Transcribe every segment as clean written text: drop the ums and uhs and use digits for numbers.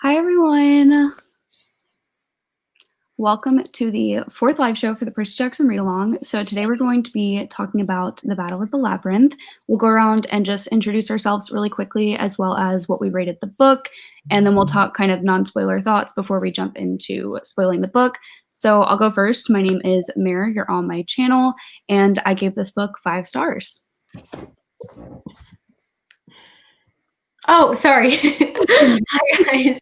Hi, everyone. Welcome to the fourth live show for the Percy Readalong. So today we're going to be talking about the Battle of the Labyrinth. We'll go around and just introduce ourselves really quickly, as well as what we rated the book, and then we'll talk kind of non-spoiler thoughts before we jump into spoiling the book. So I'll go first. My name is Mira. You're on my channel, and I gave this book 5 stars. Oh, sorry. Hi, guys.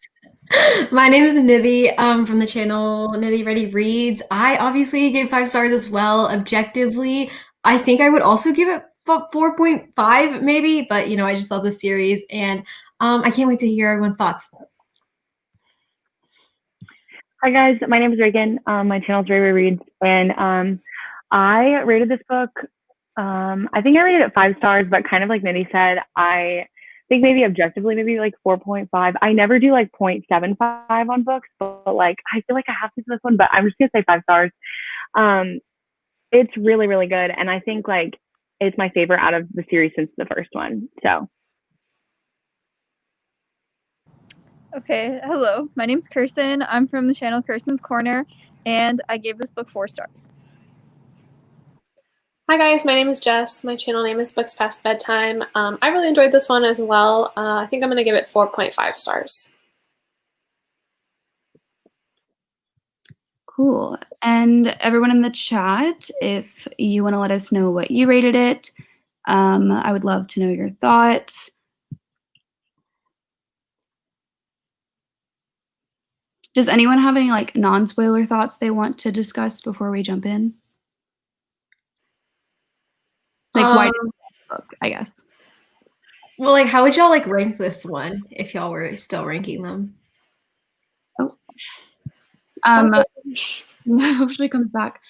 My name is Nidhi from the channel Nidhi Ready Reads. I obviously gave 5 stars as well. Objectively, I think I would also give it 4.5 maybe, but I just love the series and I can't wait to hear everyone's thoughts. Hi guys, my name is Reagan. My channel is Ray Reads, and I rated this book. I think I rated it 5 stars, but kind of like Nidhi said, I think maybe objectively, maybe like 4.5. I never do like 0.75 on books, but like I feel like I have to for this one. But I'm just gonna say 5 stars. It's really, really good, and I think like it's my favorite out of the series since the first one. So. Okay, hello. My name's Kirsten. I'm from the channel Kirsten's Corner, and I gave this book 4 stars. Hi guys, my name is Jess. My channel name is Books Past Bedtime. I really enjoyed this one as well. I think I'm going to give it 4.5 stars. Cool. And everyone in the chat, if you want to let us know what you rated it, I would love to know your thoughts. Does anyone have any like non-spoiler thoughts they want to discuss before we jump in? Like why did you like the book, I guess. Well, like how would y'all like rank this one if y'all were still ranking them? Hopefully comes back.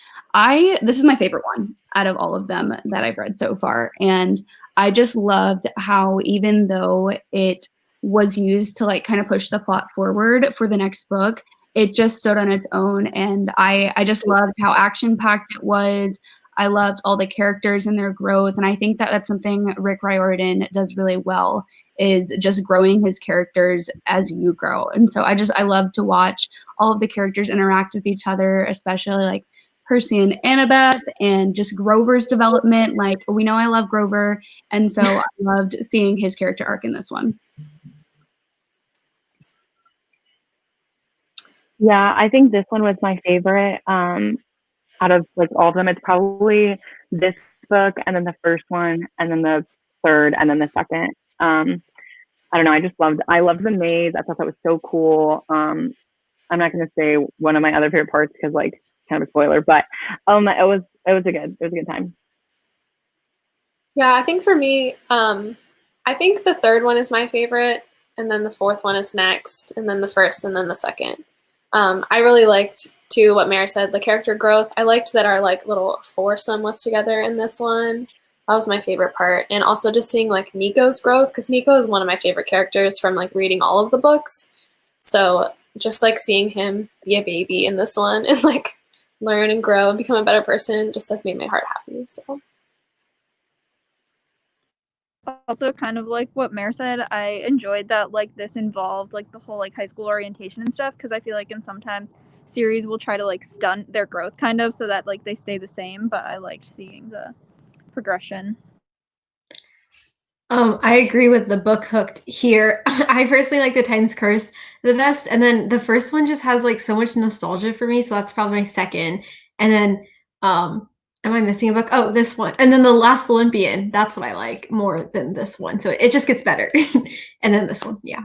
This is my favorite one out of all of them that I've read so far. And I just loved how even though it was used to like kind of push the plot forward for the next book, it just stood on its own. And I just loved how action-packed it was. I loved all the characters and their growth. And I think that that's something Rick Riordan does really well, is just growing his characters as you grow. And so I love to watch all of the characters interact with each other, especially like Percy and Annabeth and just Grover's development. Like we know I love Grover. And so I loved seeing his character arc in this one. Yeah, I think this one was my favorite out of like all of them. It's probably this book and then the first one and then the third and then the second. I don't know. I loved the maze. I thought that was so cool. I'm not going to say one of my other favorite parts because like kind of a spoiler, but it was a good time. Yeah, I think for me, I think the third one is my favorite, and then the fourth one is next, and then the first, and then the second. I really liked too what Mary said, the character growth. I liked that our like little foursome was together in this one. That was my favorite part. And also just seeing like Nico's growth, because Nico is one of my favorite characters from like reading all of the books. So just like seeing him be a baby in this one and like learn and grow and become a better person just like made my heart happy. So also kind of like what Mare said, I enjoyed that like this involved like the whole like high school orientation and stuff, because I feel like in sometimes series will try to like stunt their growth kind of so that like they stay the same, but I liked seeing the progression. I agree with the book hooked here. I personally like the Titan's Curse the best, and then the first one just has like so much nostalgia for me, so that's probably my second. And then am I missing a book? Oh, this one. And then the Last Olympian, that's what I like more than this one. So it just gets better. And then this one, yeah.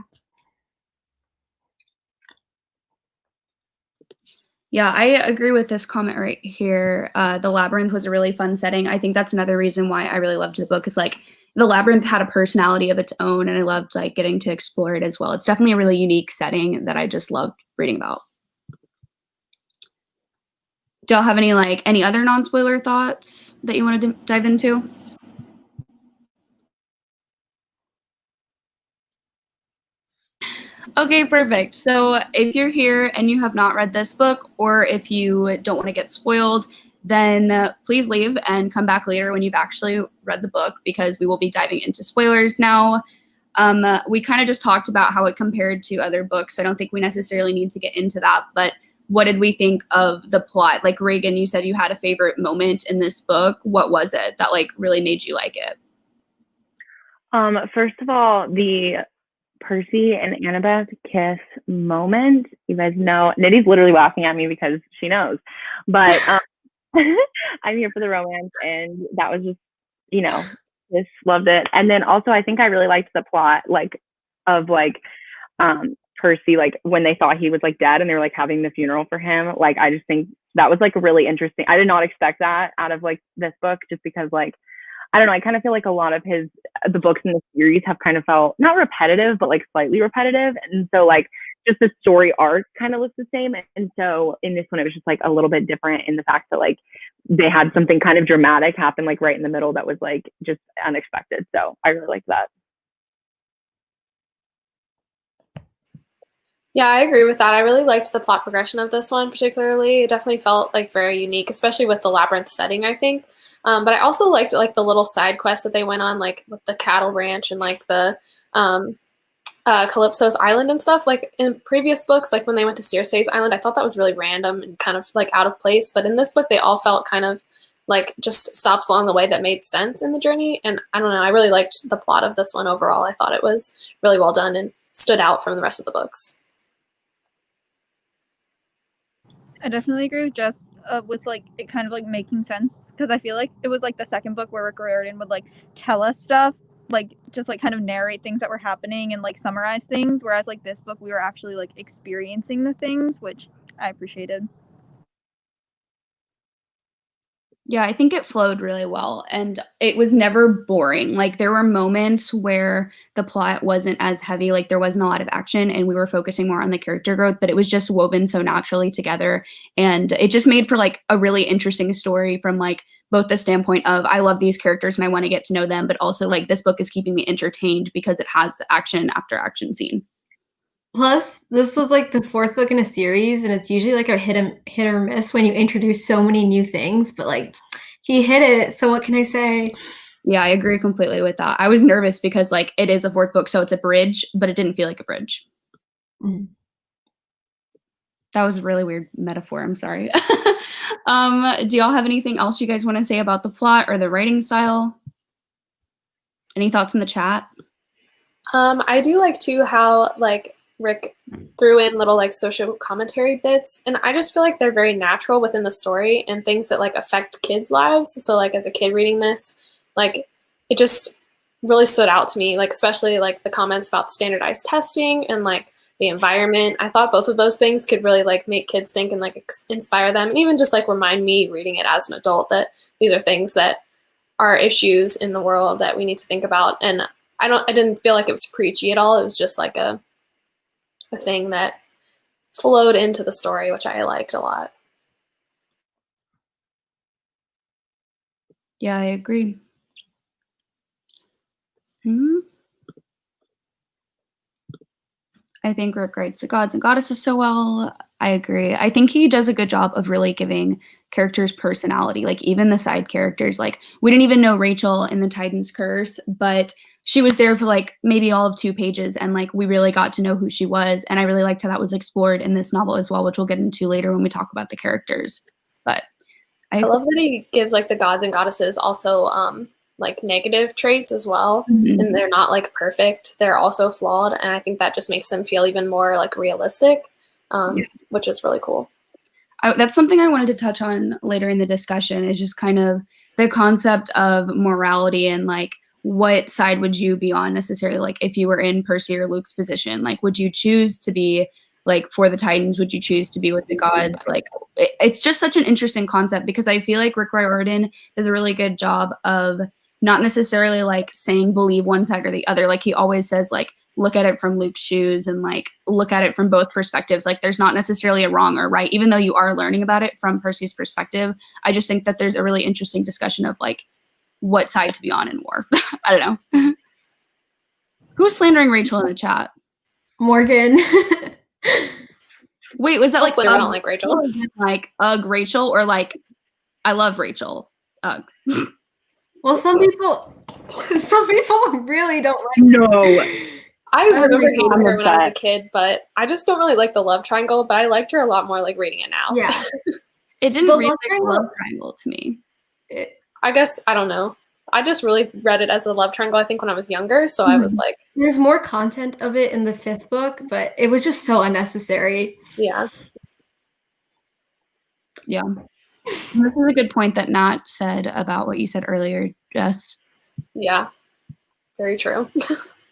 Yeah, I agree with this comment right here. The Labyrinth was a really fun setting. I think that's another reason why I really loved the book, is like the Labyrinth had a personality of its own, and I loved like getting to explore it as well. It's definitely a really unique setting that I just loved reading about. Do y'all have any other non-spoiler thoughts that you want to dive into? Okay, perfect. So if you're here and you have not read this book, or if you don't want to get spoiled, then please leave and come back later when you've actually read the book, because we will be diving into spoilers now. We kind of just talked about how it compared to other books. So I don't think we necessarily need to get into that, but what did we think of the plot? Like Reagan, you said you had a favorite moment in this book. What was it that like really made you like it? First of all, the Percy and Annabeth kiss moment. You guys know, Nitty's literally laughing at me because she knows. But I'm here for the romance, and that was just, just loved it. And then also, I think I really liked the plot, like, of like Percy, like when they thought he was like dead and they were like having the funeral for him. Like, I just think that was like really interesting. I did not expect that out of like this book, just because like, I don't know, I kind of feel like a lot of the books in the series have kind of felt not repetitive, but like slightly repetitive. And so like just the story arc kind of looks the same. And so in this one, it was just like a little bit different in the fact that like they had something kind of dramatic happen like right in the middle that was like just unexpected. So I really liked that. Yeah, I agree with that. I really liked the plot progression of this one, particularly. It definitely felt like very unique, especially with the Labyrinth setting, I think. But I also liked like the little side quests that they went on, like with the cattle ranch and like the Calypso's island and stuff. Like in previous books, like when they went to Circe's island, I thought that was really random and kind of like out of place. But in this book, they all felt kind of like just stops along the way that made sense in the journey. And I don't know, I really liked the plot of this one overall. I thought it was really well done and stood out from the rest of the books. I definitely agree with Jess with like it kind of like making sense, because I feel like it was like the second book where Rick Riordan would like tell us stuff, like just like kind of narrate things that were happening and like summarize things, whereas like this book we were actually like experiencing the things, which I appreciated. Yeah, I think it flowed really well, and it was never boring. Like there were moments where the plot wasn't as heavy, like there wasn't a lot of action and we were focusing more on the character growth, but it was just woven so naturally together, and it just made for like a really interesting story from like both the standpoint of I love these characters and I want to get to know them, but also like this book is keeping me entertained because it has action after action scene. Plus, this was like the fourth book in a series, and it's usually like a hit or miss when you introduce so many new things, but like he hit it, so what can I say? Yeah, I agree completely with that. I was nervous because like it is a fourth book, so it's a bridge, but it didn't feel like a bridge. Mm-hmm. That was a really weird metaphor. I'm sorry. Do y'all have anything else you guys want to say about the plot or the writing style? Any thoughts in the chat? I do like too how like Rick threw in little like social commentary bits, and I just feel like they're very natural within the story and things that like affect kids' lives. So like as a kid reading this, like it just really stood out to me, like especially like the comments about standardized testing and like the environment. I thought both of those things could really like make kids think and like inspire them, and even just like remind me reading it as an adult that these are things that are issues in the world that we need to think about. And I didn't feel like it was preachy at all. It was just like a thing that flowed into the story, which I liked a lot. Yeah, I agree. I think Rick writes the gods and goddesses so well. I agree. I think he does a good job of really giving characters personality. Like even the side characters, like we didn't even know Rachel in the Titan's Curse, but she was there for like maybe all of 2 pages, and like we really got to know who she was. And I really liked how that was explored in this novel as well, which we'll get into later when we talk about the characters. But I love that he gives like the gods and goddesses also like negative traits as well. Mm-hmm. And they're not like perfect. They're also flawed. And I think that just makes them feel even more like realistic, which is really cool. That's something I wanted to touch on later in the discussion, is just kind of the concept of morality and like what side would you be on necessarily? Like if you were in Percy or Luke's position, like would you choose to be like for the Titans? Would you choose to be with the gods? Like it's just such an interesting concept, because I feel like Rick Riordan does a really good job of not necessarily like saying believe one side or the other. Like he always says like look at it from Luke's shoes and like look at it from both perspectives. Like there's not necessarily a wrong or right, even though you are learning about it from Percy's perspective. I just think that there's a really interesting discussion of like what side to be on in war. I don't know. Who's slandering Rachel in the chat? Morgan. Wait, was that like I don't like Rachel? Like Rachel, or like I love Rachel? Well, some people Some people really don't like No. I remember hating I'm her when I was a upset. kid, but I just don't really like the love triangle, but I liked her a lot more like reading it now. Yeah. It didn't The read love like triangle- love triangle to me. I guess, I don't know. I just really read it as a love triangle, I think, when I was younger. So I was like, There's more content of it in the 5th book, but it was just so unnecessary. yeah. Yeah. And this is a good point that Nat said about what you said earlier, Jess. Yeah. Very true.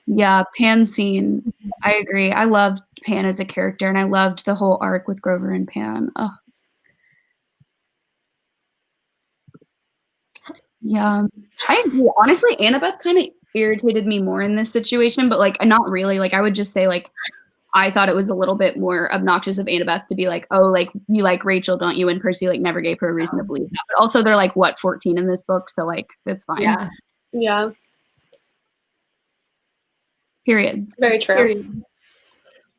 Yeah, Pan scene. I agree. I loved Pan as a character, and I loved the whole arc with Grover and Pan. Oh. Yeah, I agree. Honestly, Annabeth kind of irritated me more in this situation, but like not really. Like I would just say like I thought it was a little bit more obnoxious of Annabeth to be like, oh, like you like Rachel, don't you? And Percy like never gave her a reason to believe that. But also they're like what 14 in this book, so like it's fine. Yeah. Yeah. Period. Very true. Period.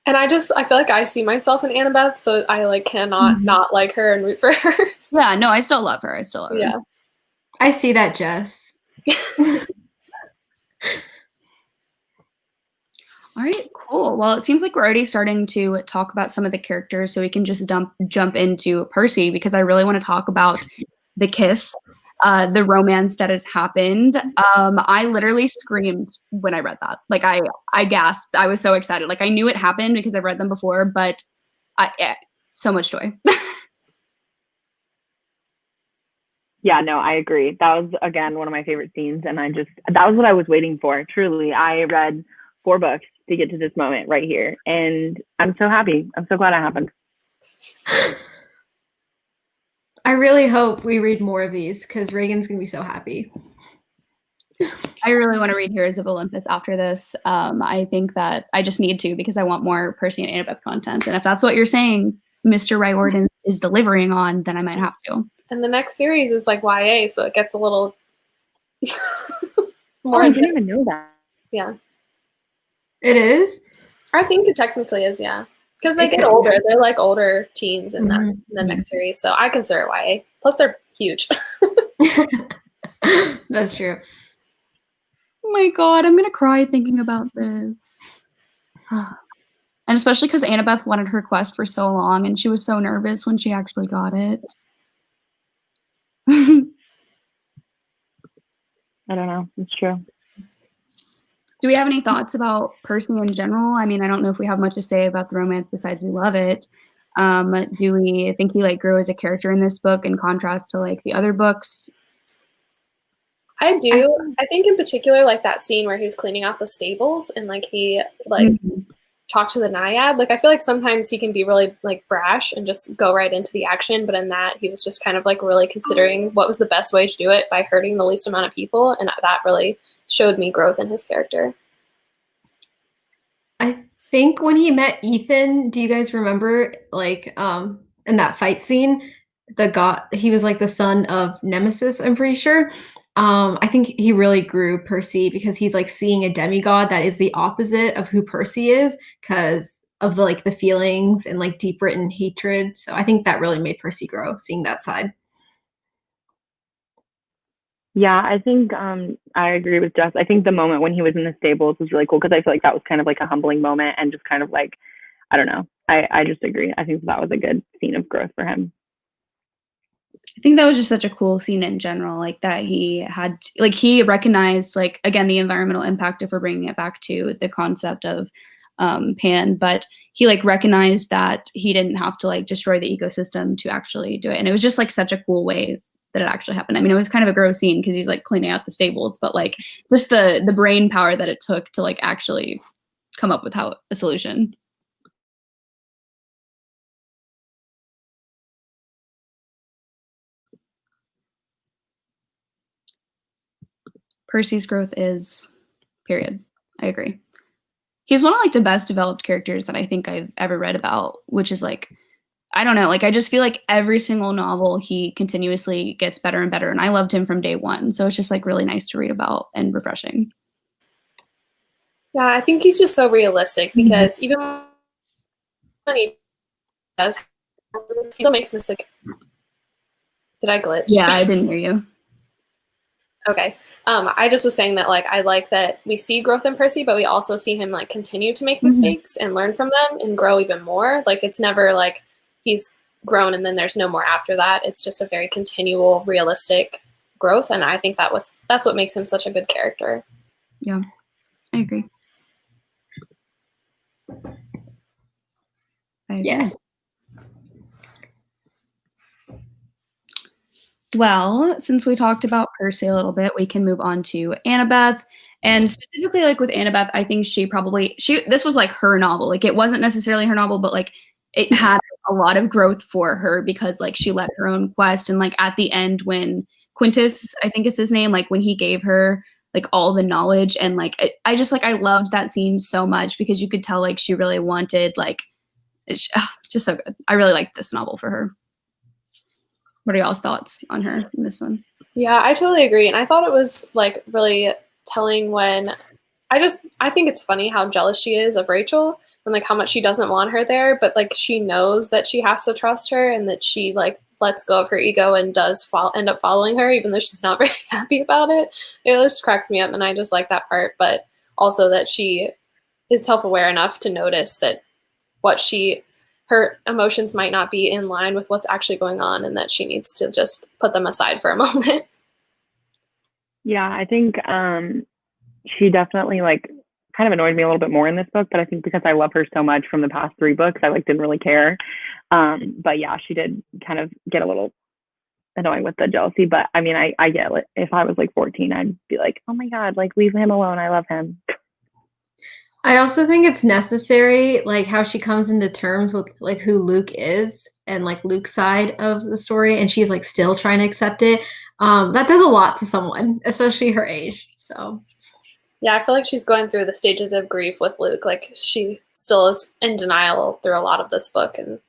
And I feel like I see myself in Annabeth, so I like cannot not like her and root for her. Yeah, no, I still love her. I still love her. Yeah. I see that, Jess. All right, cool. Well, it seems like we're already starting to talk about some of the characters, so we can just jump into Percy because I really want to talk about the kiss, the romance that has happened. I literally screamed when I read that. Like I gasped. I was so excited. Like I knew it happened because I've read them before, but so much joy. Yeah, no, I agree. That was, again, one of my favorite scenes. And that was what I was waiting for. Truly, I read 4 books to get to this moment right here. And I'm so happy. I'm so glad it happened. I really hope we read more of these because Reagan's going to be so happy. I really want to read Heroes of Olympus after this. I think that I just need to because I want more Percy and Annabeth content. And if that's what you're saying, Mr. Riordan is delivering on, then I might have to. And the next series is like YA, so it gets a little more. I didn't even know that. Yeah. It is? I think it technically is, yeah. Because they get older. They're like older teens in the next series. So I consider it YA. Plus they're huge. That's true. Oh my god, I'm gonna cry thinking about this. And especially because Annabeth wanted her quest for so long and she was so nervous when she actually got it. I don't know. It's true. Do we have any thoughts about Percy in general? I mean, I don't know if we have much to say about the romance besides we love it. Do we think he like grew as a character in this book in contrast to like the other books? I do. I think in particular, like that scene where he was cleaning out the stables and like he like talked to the Naiad. Like I feel like sometimes he can be really like brash and just go right into the action, but in that he was just kind of like really considering what was the best way to do it by hurting the least amount of people, and that really showed me growth in his character. I think when he met Ethan, do you guys remember like in that fight scene, he was like the son of Nemesis, I'm pretty sure. I think he really grew Percy because he's like seeing a demigod that is the opposite of who Percy is because of the feelings and like deep written hatred. So I think that really made Percy grow, seeing that side. Yeah, I think I agree with Jess. I think the moment when he was in the stables was really cool because I feel like that was kind of like a humbling moment and just kind of like, I don't know. I just agree. I think that was a good scene of growth for him. I think that was just such a cool scene in general, like that he had, like he recognized, like again, the environmental impact if we're bringing it back to the concept of Pan, but he like recognized that he didn't have to like destroy the ecosystem to actually do it. And it was just like such a cool way that it actually happened. I mean, it was kind of a gross scene because he's like cleaning out the stables, but like just the brain power that it took to like actually come up with a solution. Percy's growth is period. I agree. He's one of like the best developed characters that I think I've ever read about, which is like, I don't know, like I just feel like every single novel he continuously gets better and better, and I loved him from day one. So it's just like really nice to read about and refreshing. Yeah, I think he's just so realistic because even when he does, he still makes mistakes. Did I glitch? Yeah, I didn't hear you. Okay. I just was saying that like I like that we see growth in Percy, but we also see him like continue to make mistakes and learn from them and grow even more. Like it's never like he's grown and then there's no more after that. It's just a very continual, realistic growth, and I think that's what makes him such a good character. Yeah, I agree. Yes. Well, since we talked about Percy a little bit, we can move on to Annabeth. And specifically, like with Annabeth, I think this was like her novel. Like it wasn't necessarily her novel, but like it had a lot of growth for her because like she led her own quest. And like at the end, when Quintus, I think is his name, like when he gave her like all the knowledge and like I just like I loved that scene so much because you could tell like she really wanted like just so good. I really liked this novel for her. What are y'all's thoughts on her in this one? Yeah, I totally agree. And I thought it was like really telling when I think it's funny how jealous she is of Rachel and like how much she doesn't want her there, but like she knows that she has to trust her and that she like lets go of her ego and does end up following her, even though she's not very happy about it. It just cracks me up and I just like that part, but also that she is self-aware enough to notice that her emotions might not be in line with what's actually going on and that she needs to just put them aside for a moment. Yeah, I think she definitely like kind of annoyed me a little bit more in this book, but I think because I love her so much from the past 3 books, I like didn't really care. But yeah, she did kind of get a little annoying with the jealousy, but I mean, I get it. If I was like 14, I'd be like, oh my God, like leave him alone. I love him. I also think it's necessary, like how she comes into terms with like who Luke is and like Luke's side of the story, and she's like still trying to accept it. That does a lot to someone, especially her age. So yeah, I feel like she's going through the stages of grief with Luke. Like she still is in denial through a lot of this book, and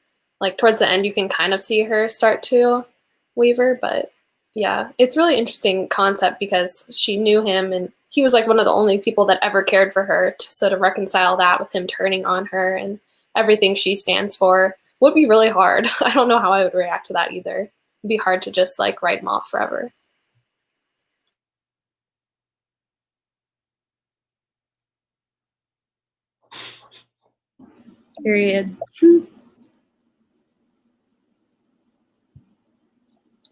like towards the end, you can kind of see her start to waver. But yeah, it's really interesting concept because she knew him and he was like one of the only people that ever cared for her. So to reconcile that with him turning on her and everything she stands for would be really hard. I don't know how I would react to that either. It'd be hard to just like write him off forever. Period.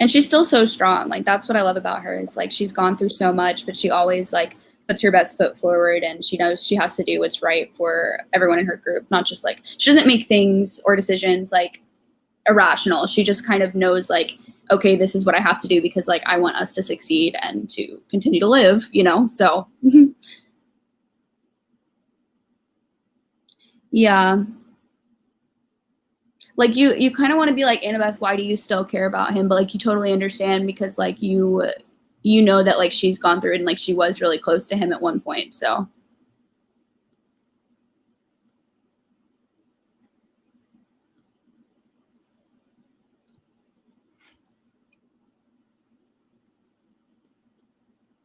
And she's still so strong. Like that's what I love about her is like she's gone through so much, but she always like puts her best foot forward and she knows she has to do what's right for everyone in her group, not just like she doesn't make things or decisions like irrational. She just kind of knows like, okay, this is what I have to do because like I want us to succeed and to continue to live, you know? So yeah. Like you kind of want to be like, Annabeth, why do you still care about him? But like you totally understand because like you know that like she's gone through it and like she was really close to him at one point. So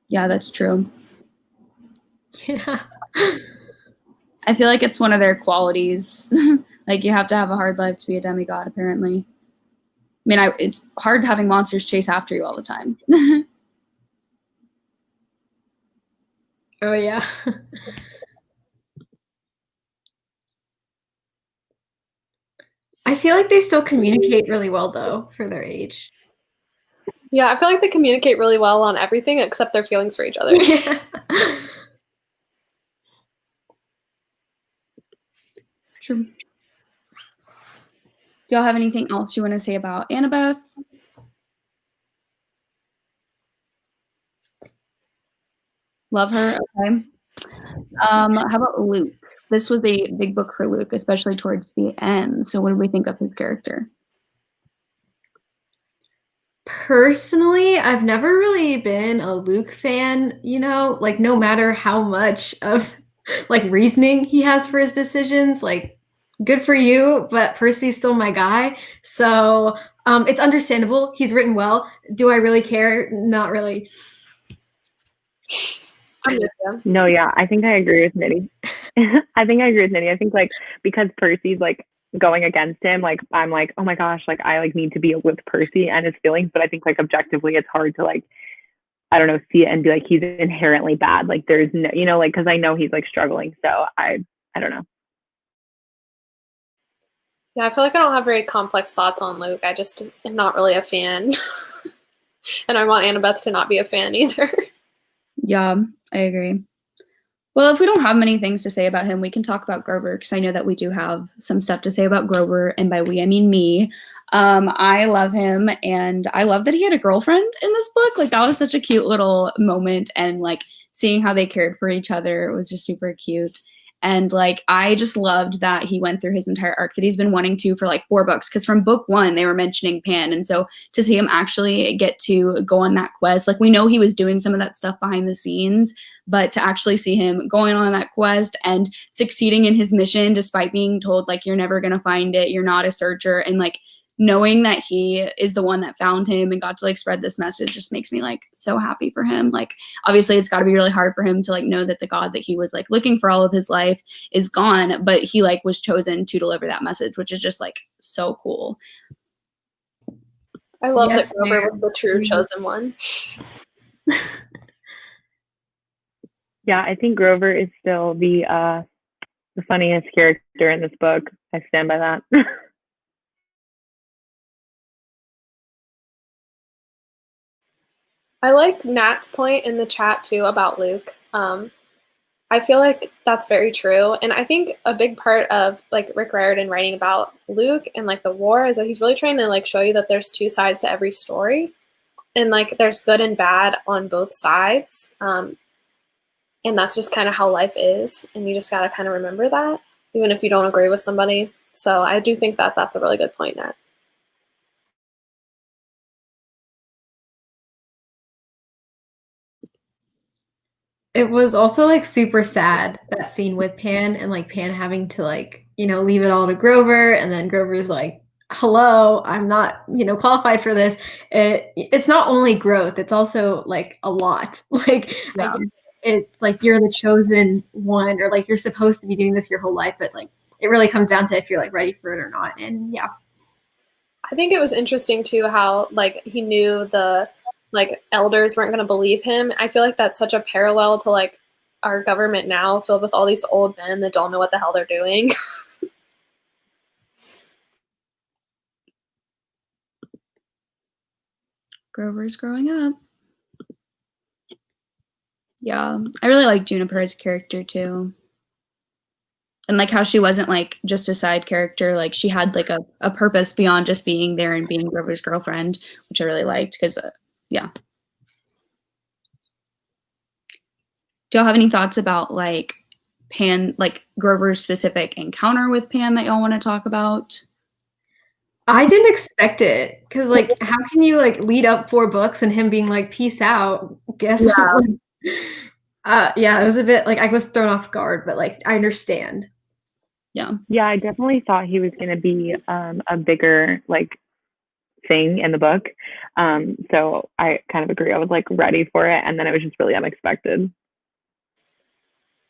yeah, that's true. yeah. I feel like it's one of their qualities. Like you have to have a hard life to be a demigod, apparently. I mean, it's hard having monsters chase after you all the time. Oh yeah. I feel like they still communicate really well though for their age. Yeah, I feel like they communicate really well on everything except their feelings for each other. Yeah. True. Do y'all have anything else you want to say about Annabeth? Love her. Okay. How about Luke? This was a big book for Luke, especially towards the end. So what do we think of his character? Personally, I've never really been a Luke fan, you know, like no matter how much of like reasoning he has for his decisions, like good for you, but Percy's still my guy. So it's understandable. He's written well. Do I really care? Not really. No, yeah, I think I agree with Nitty. I think like because Percy's like going against him, like I'm like, oh my gosh, like I like need to be with Percy and his feelings, but I think like objectively it's hard to like I don't know, see it and be like, he's inherently bad. Like there's no, you know, like, cause I know he's like struggling. So I don't know. Yeah, I feel like I don't have very complex thoughts on Luke. I just am not really a fan. And I want Annabeth to not be a fan either. Yeah, I agree. Well, if we don't have many things to say about him, we can talk about Grover, because I know that we do have some stuff to say about Grover, and by we, I mean me. I love him, and I love that he had a girlfriend in this book. Like, that was such a cute little moment, and, like, seeing how they cared for each other was just super cute. And, like, I just loved that he went through his entire arc that he's been wanting to for, like, 4 books, because from book 1, they were mentioning Pan, and so to see him actually get to go on that quest, like, we know he was doing some of that stuff behind the scenes, but to actually see him going on that quest and succeeding in his mission despite being told, like, you're never going to find it, you're not a searcher, and, like, knowing that he is the one that found him and got to, like, spread this message just makes me, like, so happy for him. Like, obviously it's got to be really hard for him to, like, know that the god that he was, like, looking for all of his life is gone, but he, like, was chosen to deliver that message, which is just, like, so cool. I love that Grover was the true chosen one. Yeah, I think Grover is still the funniest character in this book. I stand by that. I like Nat's point in the chat too about Luke. I feel like that's very true. And I think a big part of, like, Rick Riordan writing about Luke and, like, the war is that he's really trying to, like, show you that there's 2 sides to every story. And, like, there's good and bad on both sides. And that's just kind of how life is. And you just got to kind of remember that, even if you don't agree with somebody. So I do think that that's a really good point, Nat. It was also, like, super sad, that scene with Pan, and, like, Pan having to, like, you know, leave it all to Grover, and then Grover's like, hello, I'm not, you know, qualified for this. It's not only growth, it's also, like, a lot. Like, Yeah. it's like you're the chosen one, or, like, you're supposed to be doing this your whole life, but, like, it really comes down to if you're, like, ready for it or not. And yeah. I think it was interesting too how, like, he knew the, like, elders weren't going to believe him. I feel like that's such a parallel to, like, our government now, filled with all these old men that don't know what the hell they're doing. Grover's growing up. Yeah, I really like Juniper as a character too. And, like, how she wasn't, like, just a side character. Like, she had, like, a purpose beyond just being there and being Grover's girlfriend, which I really liked because, yeah. Do y'all have any thoughts about, like, Pan, like, Grover's specific encounter with Pan that y'all want to talk about? I didn't expect it, because, like, how can you, like, lead up 4 books and him being like, peace out, guess what? Yeah, it was a bit, like, I was thrown off guard, but, like, I understand. Yeah, I definitely thought he was going to be a bigger, like, thing in the book. So I kind of agree. I was, like, ready for it, and then it was just really unexpected.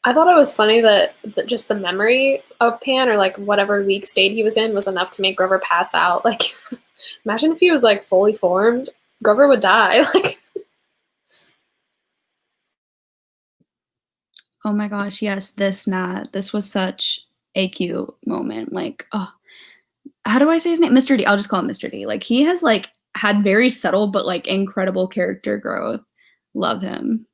I thought it was funny that just the memory of Pan, or, like, whatever weak state he was in, was enough to make Grover pass out. Like, imagine if he was, like, fully formed. Grover would die. Like, Oh my gosh, yes, this was such a cute moment. Like, oh, how do I say his name? Mr. D. I'll just call him Mr. D. Like, he has, like, had very subtle but, like, incredible character growth. Love him.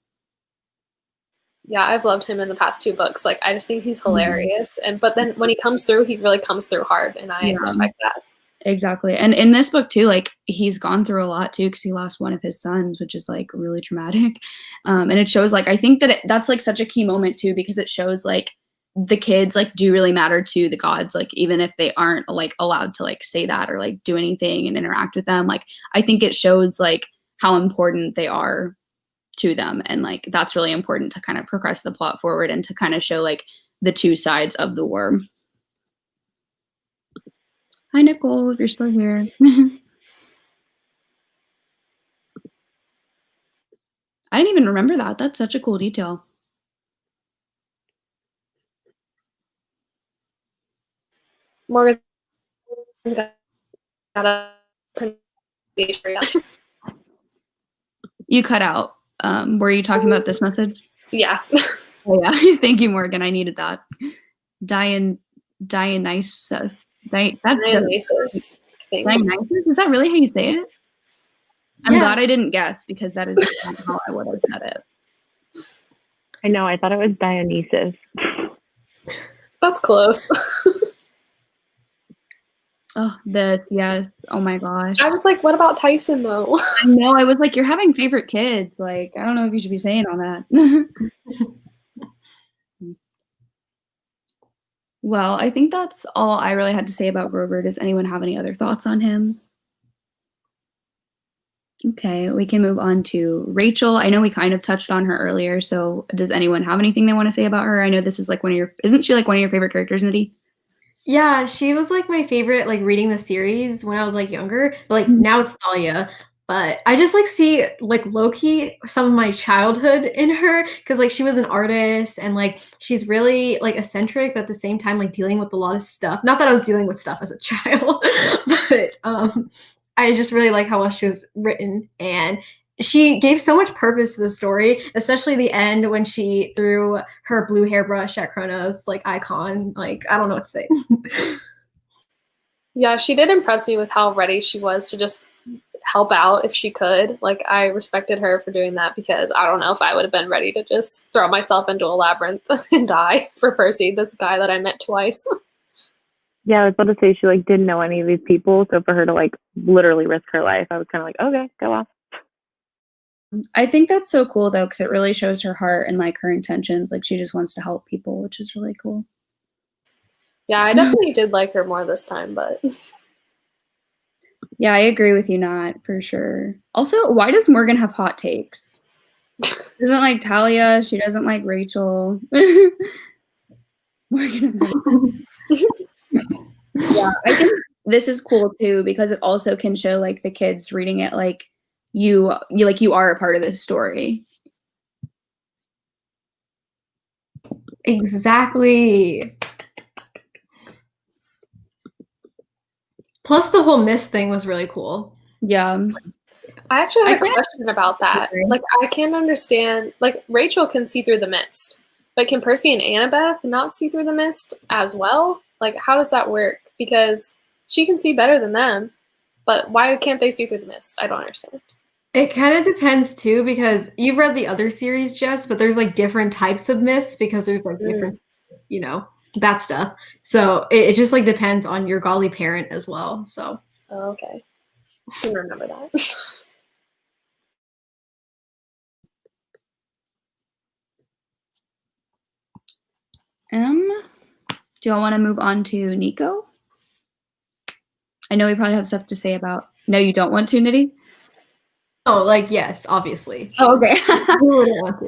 yeah, I've loved him in the past 2 books. Like, I just think he's hilarious. But then when he comes through, he really comes through hard, and I respect that. Exactly. And in this book too, like, he's gone through a lot too, because he lost one of his sons, which is, like, really traumatic. And it shows, like, I think that that's, like, such a key moment too, because it shows, like, the kids, like, do really matter to the gods, like, even if they aren't, like, allowed to, like, say that or, like, do anything and interact with them. Like, I think it shows, like, how important they are to them, and, like, that's really important to kind of progress the plot forward and to kind of show, like, the 2 sides of the war. Hi, Nicole, if you're still here. I didn't even remember that. That's such a cool detail. Morgan's got a pronunciation. You cut out. Were you talking about this message? Yeah. Oh yeah. Thank you, Morgan. I needed that. Dionysus. Dionysus. I think. Dionysus? Is that really how you say it? I'm Yeah. glad I didn't guess because that is not how I would have said it. I know. I thought it was Dionysus. That's close. Oh, this, yes. Oh my gosh. I was like, what about Tyson though? I know. I was like, you're having favorite kids. Like, I don't know if you should be saying all that. Well, I think that's all I really had to say about Grover. Does anyone have any other thoughts on him? Okay, we can move on to Rachel. I know we kind of touched on her earlier, so does anyone have anything they want to say about her? I know this is like isn't she like one of your favorite characters, Nidhi? Yeah, she was like my favorite, like reading the series when I was like younger. Like now it's Thalia, but I just like see like low-key some of my childhood in her because like she was an artist and like she's really like eccentric, but at the same time like dealing with a lot of stuff. Not that I was dealing with stuff as a child, but I just really like how well she was written, and she gave so much purpose to the story, especially the end when she threw her blue hairbrush at Kronos, like icon. Like, I don't know what to say. Yeah, she did impress me with how ready she was to just help out if she could. Like, I respected her for doing that because I don't know if I would have been ready to just throw myself into a labyrinth and die for Percy, this guy that I met twice. Yeah, I was about to say she like didn't know any of these people, so for her to like literally risk her life, I was kind of like, okay, go off. I think that's so cool though, because it really shows her heart and like her intentions. Like she just wants to help people, which is really cool. Yeah, I definitely did like her more this time, but yeah, I agree with you, Nat, for sure. Also, why does Morgan have hot takes? She doesn't like Talia. She doesn't like Rachel. Morgan. Yeah, I think this is cool too because it also can show like the kids reading it like you are a part of this story. Exactly. Plus, the whole mist thing was really cool. Yeah. I actually have a question about that. Like, I can't understand. Like, Rachel can see through the mist, but can Percy and Annabeth not see through the mist as well? Like, how does that work? Because she can see better than them, but why can't they see through the mist? I don't understand. It kind of depends too, because you've read the other series, Jess, but there's like different types of mists because there's like different, you know, that stuff. So it just like depends on your godly parent as well. So. Oh, okay. I can remember that. Do y'all want to move on to Nico? I know we probably have stuff to say about. No, you don't want to, Nidhi? Oh, like yes, obviously. Oh, okay. Who wouldn't want to?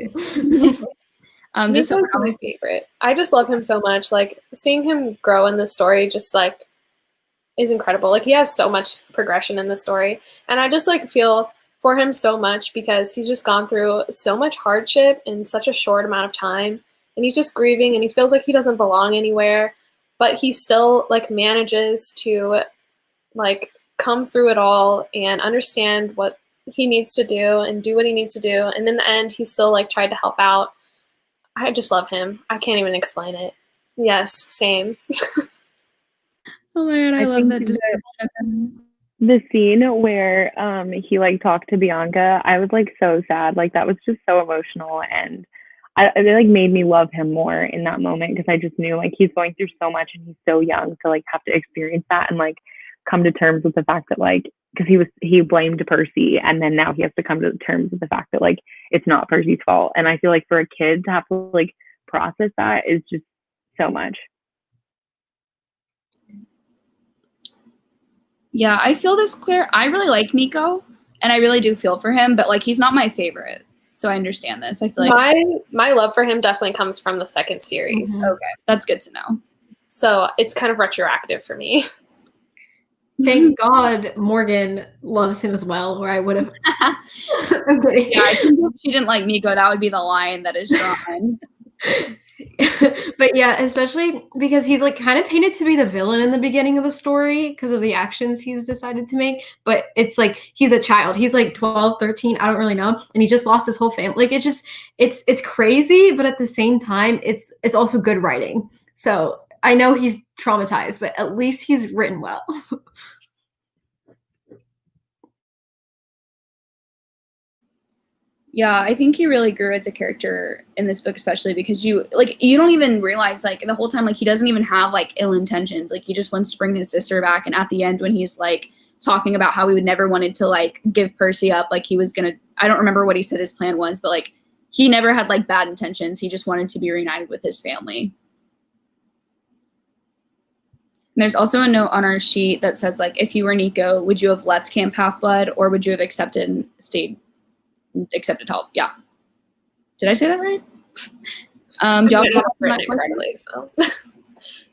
Nico's my favorite. I just love him so much. Like seeing him grow in this story, just like is incredible. Like he has so much progression in the story, and I just like feel for him so much because he's just gone through so much hardship in such a short amount of time. And he's just grieving and he feels like he doesn't belong anywhere, but he still like manages to like come through it all and understand what he needs to do and do what he needs to do. And in the end, he still like tried to help out. I just love him. I can't even explain it. Yes, same. Oh my God, I love that. The scene where he like talked to Bianca, I was like so sad. Like that was just so emotional, and it like made me love him more in that moment because I just knew like he's going through so much and he's so young to like have to experience that and like come to terms with the fact that like because he blamed Percy and then now he has to come to terms with the fact that like it's not Percy's fault. And I feel like for a kid to have to like process that is just so much. Yeah, I feel this, Claire. I really like Nico and I really do feel for him, but like he's not my favorite. So I understand this. I feel like my love for him definitely comes from the second series. Mm-hmm. Okay, that's good to know. So it's kind of retroactive for me. Thank God Morgan loves him as well, or I would have. Okay. Yeah, I think if she didn't like Nico, that would be the line that is drawn. But yeah, especially because he's like kind of painted to be the villain in the beginning of the story because of the actions he's decided to make. But it's like he's a child. He's like 12, 13, I don't really know. And he just lost his whole family. Like it's crazy, but at the same time, it's also good writing. So I know he's traumatized, but at least he's written well. Yeah, I think he really grew as a character in this book, especially because you don't even realize like the whole time like he doesn't even have like ill intentions. Like he just wants to bring his sister back, and at the end when he's like talking about how he would never wanted to like give Percy up, like he was gonna, I don't remember what he said his plan was, but like he never had like bad intentions. He just wanted to be reunited with his family. And there's also a note on our sheet that says like, if you were Nico, would you have left Camp Half-Blood, or would you have accepted help? Yeah. Did I say that right? Correctly, so.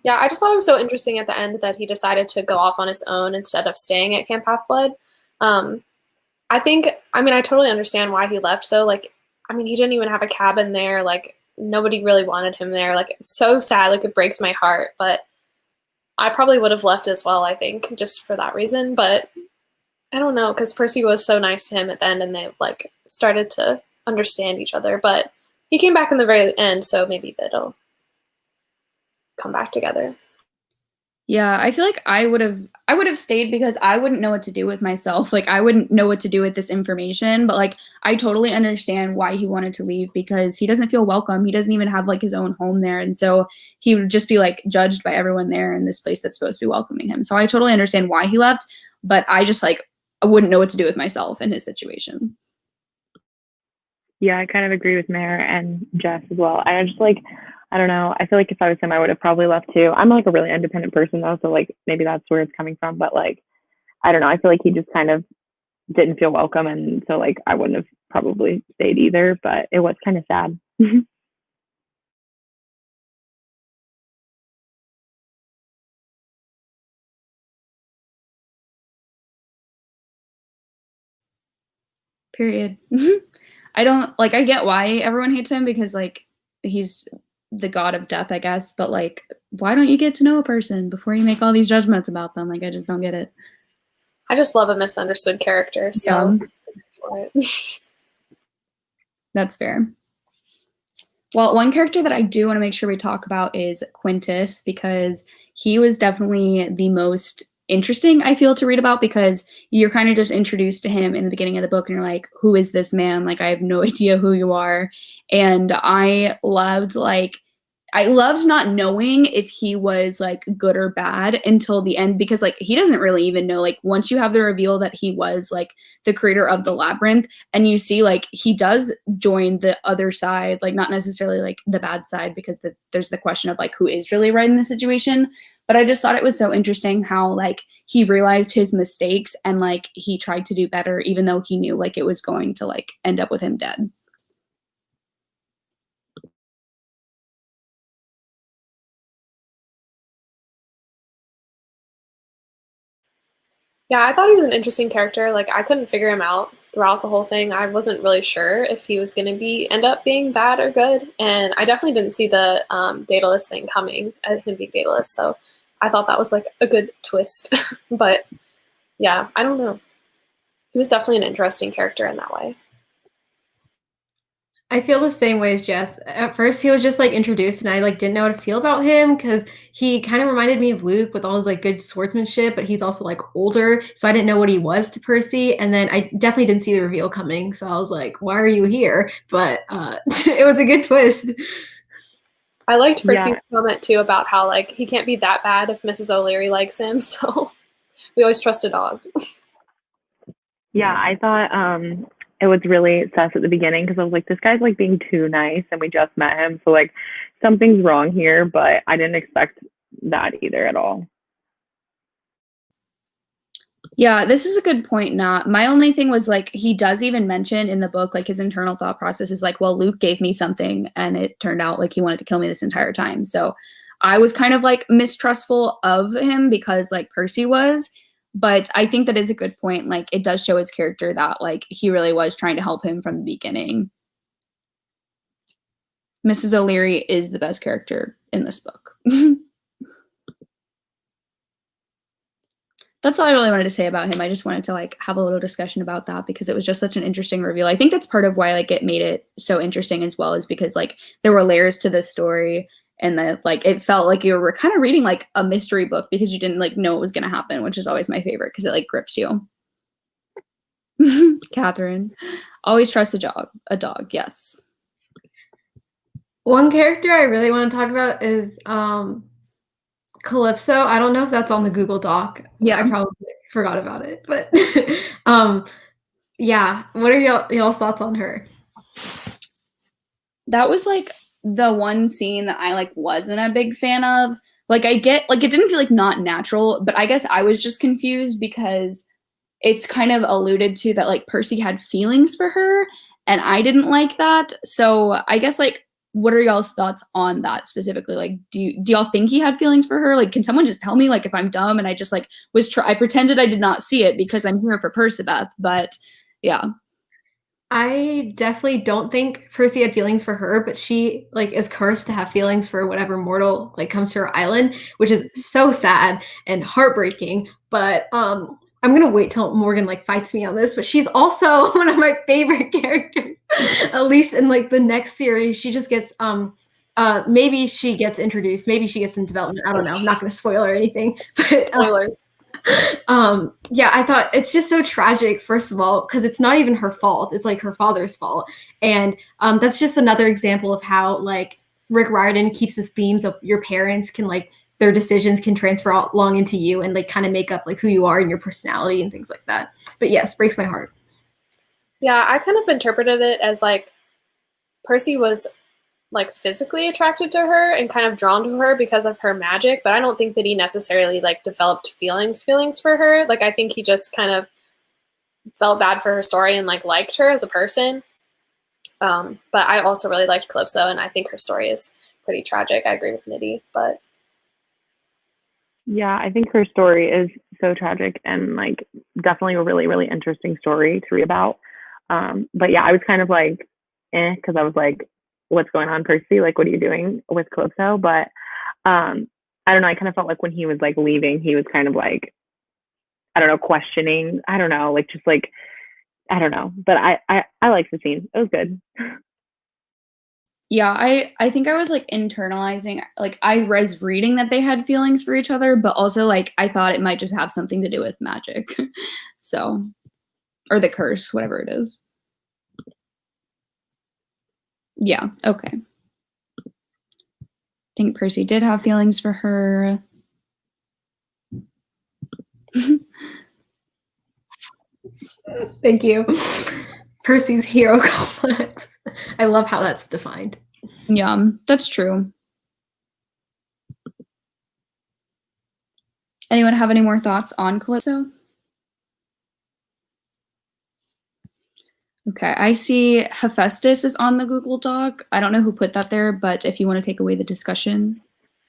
Yeah, I just thought it was so interesting at the end that he decided to go off on his own instead of staying at Camp Half-Blood. I totally understand why he left, though. Like, I mean, he didn't even have a cabin there. Like, nobody really wanted him there. Like, it's so sad. Like, it breaks my heart. But I probably would have left as well, I think, just for that reason. But I don't know, because Percy was so nice to him at the end, and they like started to understand each other. But he came back in the very end, so maybe they'll come back together. Yeah, I feel like I would have stayed because I wouldn't know what to do with myself. Like I wouldn't know what to do with this information, but like I totally understand why he wanted to leave, because he doesn't feel welcome. He doesn't even have like his own home there. And so he would just be like judged by everyone there in this place that's supposed to be welcoming him. So I totally understand why he left, but I just like I wouldn't know what to do with myself in his situation. Yeah, I kind of agree with Mare and Jess as well. I just like, I don't know. I feel like if I was him, I would have probably left too. I'm like a really independent person though, so like maybe that's where it's coming from. But like, I don't know. I feel like he just kind of didn't feel welcome, and so like I wouldn't have probably stayed either. But it was kind of sad. Period. I don't like, I get why everyone hates him because like he's the god of death, I guess, but like why don't you get to know a person before you make all these judgments about them? Like I just don't get it. I just love a misunderstood character, so Yeah. That's fair. Well, one character that I do want to make sure we talk about is Quintus, because he was definitely the most interesting, I feel, to read about, because you're kind of just introduced to him in the beginning of the book and you're like, who is this man? Like, I have no idea who you are. And I loved not knowing if he was like good or bad until the end, because like he doesn't really even know, like once you have the reveal that he was like the creator of the Labyrinth, and you see like he does join the other side, like not necessarily like the bad side, because there's the question of like who is really right in the situation. But I just thought it was so interesting how like he realized his mistakes and like he tried to do better, even though he knew like it was going to like end up with him dead. Yeah, I thought he was an interesting character. Like, I couldn't figure him out throughout the whole thing. I wasn't really sure if he was going to end up being bad or good. And I definitely didn't see the Daedalus thing coming, him being Daedalus. So I thought that was like a good twist. But yeah, I don't know. He was definitely an interesting character in that way. I feel the same way as Jess. At first, he was just like introduced, and I like didn't know how to feel about him because he kind of reminded me of Luke with all his like good swordsmanship, but he's also like older, so I didn't know what he was to Percy. And then I definitely didn't see the reveal coming, so I was like, "Why are you here?" But it was a good twist. I liked Percy's comment too about how like he can't be that bad if Mrs. O'Leary likes him, so we always trust a dog. Yeah, I thought it was really sus at the beginning because I was like, this guy's like being too nice, and we just met him, so like something's wrong here. But I didn't expect that either at all. Yeah, this is a good point. Not my only thing was like he does even mention in the book like his internal thought process is like, well, Luke gave me something and it turned out like he wanted to kill me this entire time. So I was kind of like mistrustful of him because like Percy was, but I think that is a good point. Like it does show his character that like he really was trying to help him from the beginning. Mrs. O'Leary is the best character in this book. That's all I really wanted to say about him. I just wanted to like have a little discussion about that because it was just such an interesting reveal. I think that's part of why like it made it so interesting as well, is because like there were layers to this story, and the like it felt like you were kind of reading like a mystery book because you didn't like know what was going to happen, which is always my favorite because it like grips you. Catherine, always trust a dog. Yes. One character I really want to talk about is Calypso. I don't know if that's on the Google Doc. Yeah. I probably forgot about it, but yeah. What are y'all's thoughts on her? That was like the one scene that I like wasn't a big fan of. Like I get like it didn't feel like not natural, but I guess I was just confused because it's kind of alluded to that like Percy had feelings for her and I didn't like that. So I guess like what are y'all's thoughts on that specifically? Like do y'all think he had feelings for her? Like can someone just tell me like if I'm dumb and I just like I pretended I did not see it because I'm here for Percybeth, but yeah. I definitely don't think Percy had feelings for her, but she like is cursed to have feelings for whatever mortal like comes to her island, which is so sad and heartbreaking. But I'm gonna wait till Morgan like fights me on this, but she's also one of my favorite characters. At least in like the next series, she just gets maybe she gets introduced, maybe she gets in development. I don't know. I'm not gonna spoil or anything. But Spoilers. Yeah, I thought it's just so tragic, first of all, because it's not even her fault. It's like her father's fault. And that's just another example of how like Rick Riordan keeps his themes of your parents can like their decisions can transfer along into you and like kind of make up like who you are and your personality and things like that. But yes, breaks my heart. Yeah, I kind of interpreted it as like Percy was like physically attracted to her and kind of drawn to her because of her magic, but I don't think that he necessarily like developed feelings for her. Like I think he just kind of felt bad for her story and like liked her as a person. But I also really liked Calypso, and I think her story is pretty tragic. I agree with Nidhi, but yeah, I think her story is so tragic and like definitely a really, really interesting story to read about. But yeah, I was kind of like, because I was like, what's going on, Percy? Like, what are you doing with Calypso? But I don't know. I kind of felt like when he was like leaving, he was kind of like, I don't know, questioning. I don't know, like just like, I don't know. But I liked the scene. It was good. Yeah, I think I was like internalizing, like I was reading that they had feelings for each other, but also like I thought it might just have something to do with magic. So, or the curse, whatever it is. Yeah, okay. I think Percy did have feelings for her. Thank you. Percy's hero complex. I love how that's defined. Yeah, that's true. Anyone have any more thoughts on Calypso? Okay, I see Hephaestus is on the Google Doc. I don't know who put that there, but if you want to take away the discussion,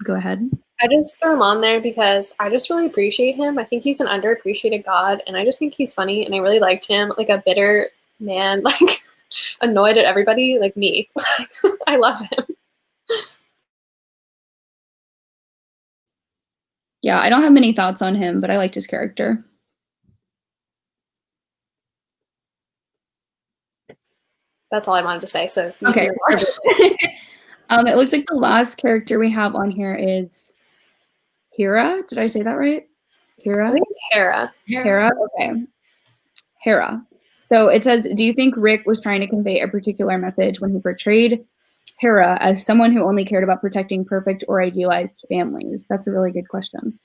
go ahead. I just threw him on there because I just really appreciate him. I think he's an underappreciated god, and I just think he's funny, and I really liked him, like a bitter man, like annoyed at everybody, like me. I love him. Yeah, I don't have many thoughts on him, but I liked his character. That's all I wanted to say. So okay. It looks like the last character we have on here is Hera. Did I say that right? Hera? I think it's Hera. Hera? Okay. Hera. So it says, do you think Rick was trying to convey a particular message when he portrayed Hera as someone who only cared about protecting perfect or idealized families? That's a really good question.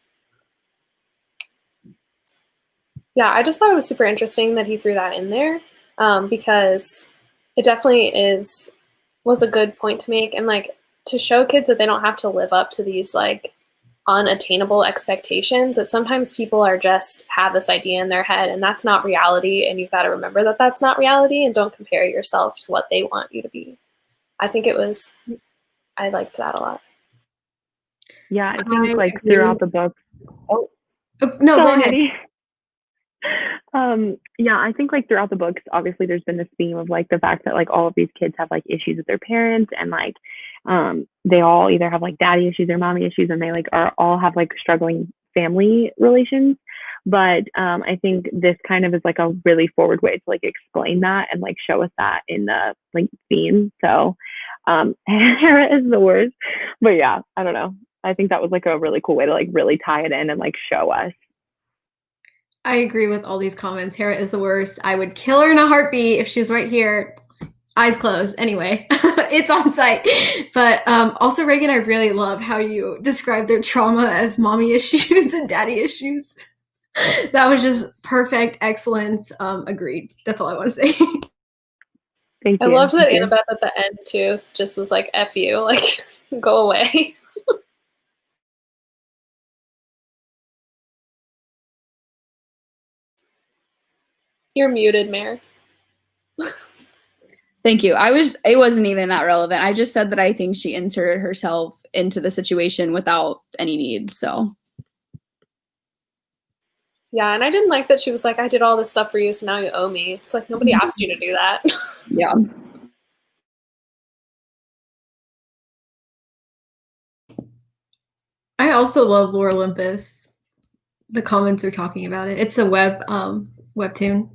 Yeah, I just thought it was super interesting that he threw that in there because it definitely was a good point to make, and like to show kids that they don't have to live up to these like unattainable expectations, that sometimes people are just have this idea in their head and that's not reality, and you've got to remember that that's not reality and don't compare yourself to what they want you to be. I liked that a lot. Yeah, I think like throughout the book. No, go ahead. Yeah, I think like throughout the books, obviously there's been this theme of like the fact that like all of these kids have like issues with their parents and like they all either have like daddy issues or mommy issues and they like are all have like struggling family relations. But I think this kind of is like a really forward way to like explain that and like show us that in the like theme. So Hera is the worst. But yeah, I don't know. I think that was like a really cool way to like really tie it in and like show us. I agree with all these comments. Hera is the worst. I would kill her in a heartbeat if she was right here. Eyes closed. Anyway, it's on site. But also, Reagan, I really love how you describe their trauma as mommy issues and daddy issues. That was just perfect, excellent. Agreed. That's all I want to say. Thank I you. loved that Thank you. Annabeth at the end too just was like, F you, like, go away. You're muted, Mare. Thank you. It wasn't even that relevant. I just said that I think she inserted herself into the situation without any need. So Yeah, and I didn't like that she was like, I did all this stuff for you, so now you owe me. It's like, nobody asked you to do that. yeah. I also love Lore Olympus. The comments are talking about it. It's a webtoon.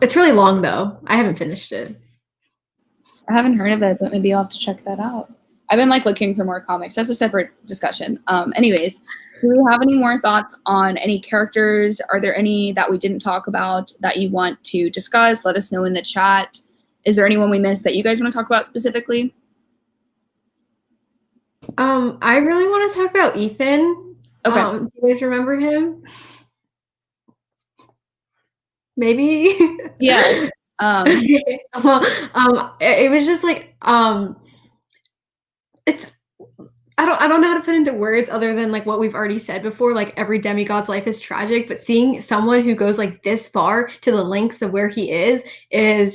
It's really long though. I haven't finished it. I haven't heard of it, but maybe I'll have to check that out. I've been like looking for more comics. That's a separate discussion. Anyways, do we have any more thoughts on any characters? Are there any that we didn't talk about that you want to discuss? Let us know in the chat. Is there anyone we missed that you guys want to talk about specifically? I really want to talk about Ethan. Okay. Do you guys remember him? Maybe. Yeah. It was just like it's I don't know how to put into words other than like what we've already said before. Like every demigod's life is tragic, but seeing someone who goes like this far to the lengths of where he is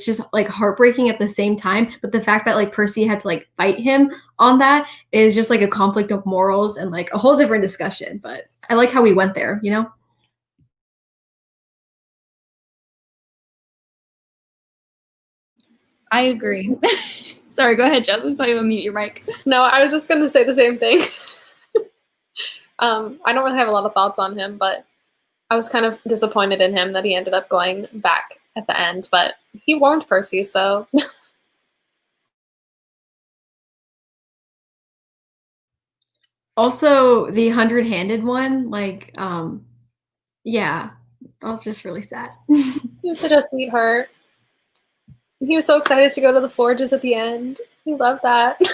just like heartbreaking at the same time. But the fact that like Percy had to like fight him on that is just like a conflict of morals and like a whole different discussion. But I like how we went there, you know? I agree. Sorry, go ahead, Jess. I saw you unmute your mic. No, I was just going to say the same thing. I don't really have a lot of thoughts on him, but I was kind of disappointed in him that he ended up going back at the end, but he warned Percy, so. Also, the 100-handed one, like, yeah, I was just really sad. He was such a sweetheart. He was so excited to go to the forges at the end. He loved that. Okay,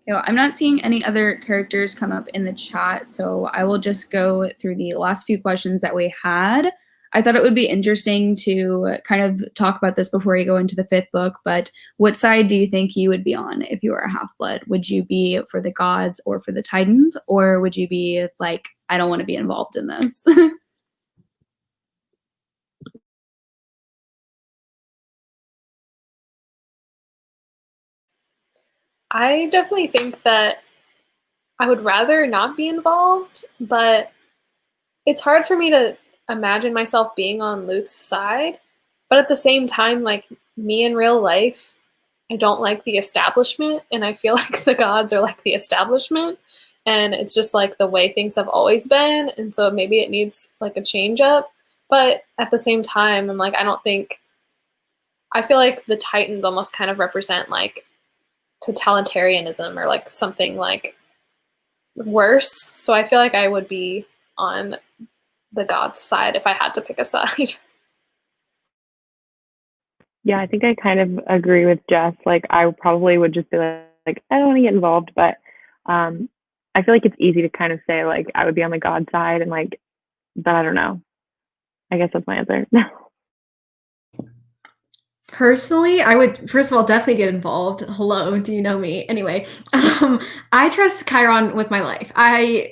well, I'm not seeing any other characters come up in the chat, so I will just go through the last few questions that we had. I thought it would be interesting to kind of talk about this before you go into the fifth book, but what side do you think you would be on if you were a half-blood? Would you be for the gods or for the Titans, or would you be like, I don't want to be involved in this? I definitely think that I would rather not be involved, but it's hard for me to imagine myself being on Luke's side. But at the same time, like me in real life, I don't like the establishment, and I feel like the gods are like the establishment, and it's just like the way things have always been, and so maybe it needs like a change up. But at the same time, I'm like, I feel like the Titans almost kind of represent like totalitarianism or like something like worse. So I feel like I would be on the gods side if I had to pick a side. Yeah, I think I kind of agree with Jess. Like, I probably would just be like I don't want to get involved, but I feel like it's easy to kind of say like I would be on the God side, and like, but I don't know. I guess that's my answer. Personally, I would first of all definitely get involved. Hello, do you know me? Anyway, I trust Chiron with my life.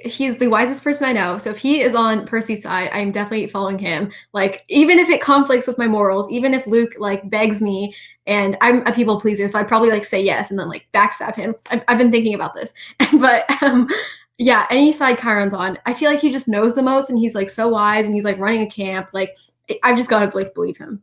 He's the wisest person I know. So if he is on Percy's side, I'm definitely following him. Like even if it conflicts with my morals, even if Luke like begs me, and I'm a people pleaser, so I'd probably like say yes and then like backstab him. I've been thinking about this, but Yeah, any side Chiron's on, I feel like he just knows the most, and he's like so wise, and he's like running a camp. Like, I've just got to like believe him.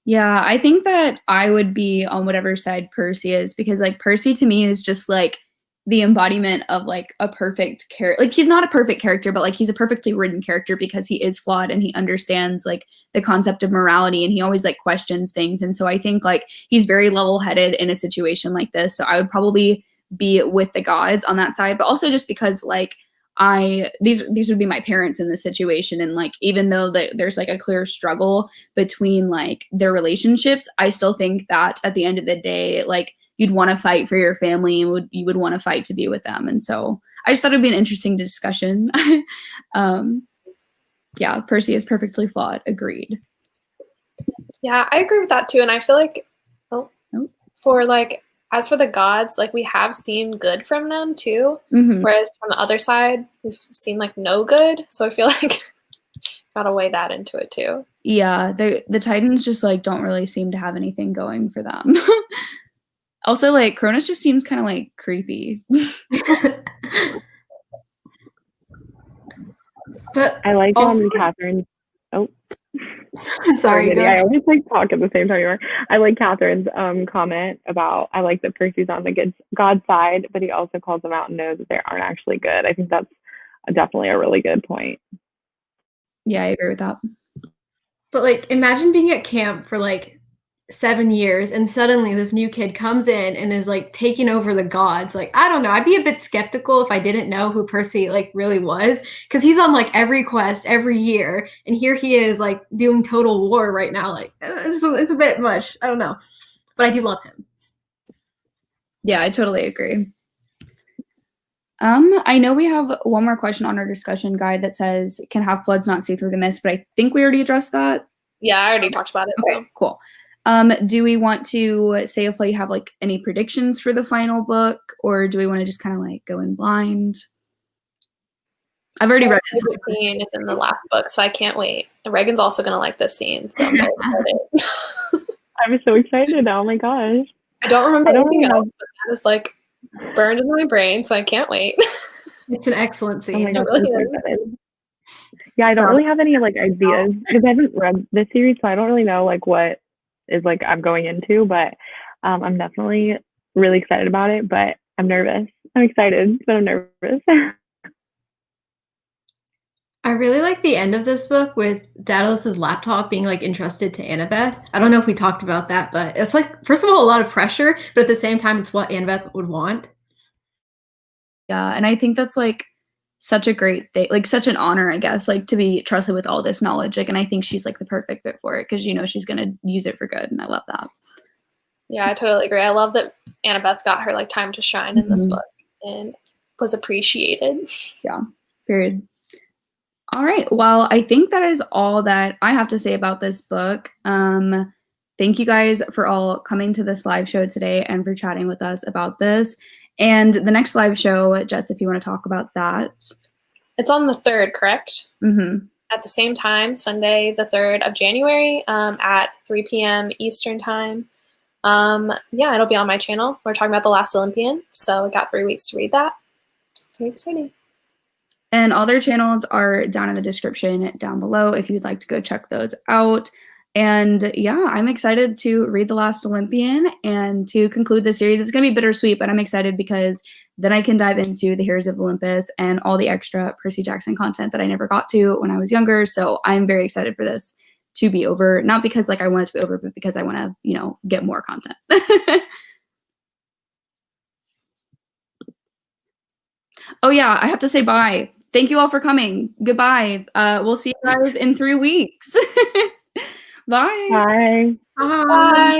Yeah, I think that I would be on whatever side Percy is, because like Percy to me is just like the embodiment of like a perfect character. Like he's not a perfect character, but like he's a perfectly written character because he is flawed and he understands like the concept of morality and he always like questions things. And so I think like he's very level-headed in a situation like this. So I would probably be with the gods on that side, but also just because like these would be my parents in this situation, and like even though there's like a clear struggle between like their relationships, I still think that at the end of the day, like you'd want to fight for your family and you would want to fight to be with them. And so I just thought it'd be an interesting discussion. Yeah, Percy is perfectly flawed. Agreed. Yeah, I agree with that too. And I feel like for like, as for the gods, like we have seen good from them too. Mm-hmm. Whereas from the other side, we've seen like no good. So I feel like gotta weigh that into it too. Yeah, the Titans just like don't really seem to have anything going for them. Also, like Cronus just seems kind of like creepy. But I like also, Catherine. Oh, sorry. I always like talk at the same time you are. I like Catherine's comment about, I like that Percy's on the God side, but he also calls them out and knows that they aren't actually good. I think that's definitely a really good point. Yeah, I agree with that. But like, imagine being at camp for like 7 years and suddenly this new kid comes in and is like taking over the gods. Like, I don't know, I'd be a bit skeptical if I didn't know who Percy like really was, because he's on like every quest every year, and here he is like doing total war right now. Like, it's a bit much. I don't know, but I do love him. Yeah, I totally agree. I know we have one more question on our discussion guide that says, can half-bloods not see through the mist? But I think we already addressed that. Yeah, I already talked about it. Okay, so. cool. Do we want to say if you have like any predictions for the final book, or do we want to just kind of like go in blind? I've already read this. The scene is in the last book, so I can't wait. And Reagan's also gonna like this scene, so I'm very excited. I'm so excited. Oh my gosh. I don't remember anything else, but that is like burned into my brain, so I can't wait. It's an excellent scene. Oh my gosh, really I'm so excited. Yeah, I don't really have any like ideas because I haven't read this series, so I don't really know like what is like I'm going into, but I'm definitely really excited about it, but I'm nervous. I'm excited, but I'm nervous. I really like the end of this book with Daedalus's laptop being like entrusted to Annabeth. I don't know if we talked about that, but it's like, first of all, a lot of pressure, but at the same time, it's what Annabeth would want. Yeah, and I think that's like such a great thing, like such an honor, I guess, like to be trusted with all this knowledge. Like, and I think she's like the perfect fit for it because you know she's gonna use it for good, and I love that. Yeah, I totally agree. I love that Annabeth got her like time to shine in this book and was appreciated. Yeah, period. All right. Well, I think that is all that I have to say about this book. Thank you guys for all coming to this live show today and for chatting with us about this. And the next live show, Jess, if you want to talk about that. It's on the 3rd, correct? Mm-hmm. At the same time, Sunday, the 3rd of January at 3 p.m. Eastern time. Yeah, it'll be on my channel. We're talking about The Last Olympian, so we got 3 weeks to read that. It's very exciting. And all their channels are down in the description down below if you'd like to go check those out. And yeah, I'm excited to read The Last Olympian and to conclude the series. It's going to be bittersweet, but I'm excited because then I can dive into the Heroes of Olympus and all the extra Percy Jackson content that I never got to when I was younger. So I'm very excited for this to be over. Not because like I want it to be over, but because I want to, you know, get more content. Oh yeah, I have to say bye. Thank you all for coming. Goodbye. We'll see you guys in 3 weeks. Bye. Bye. Bye. Bye.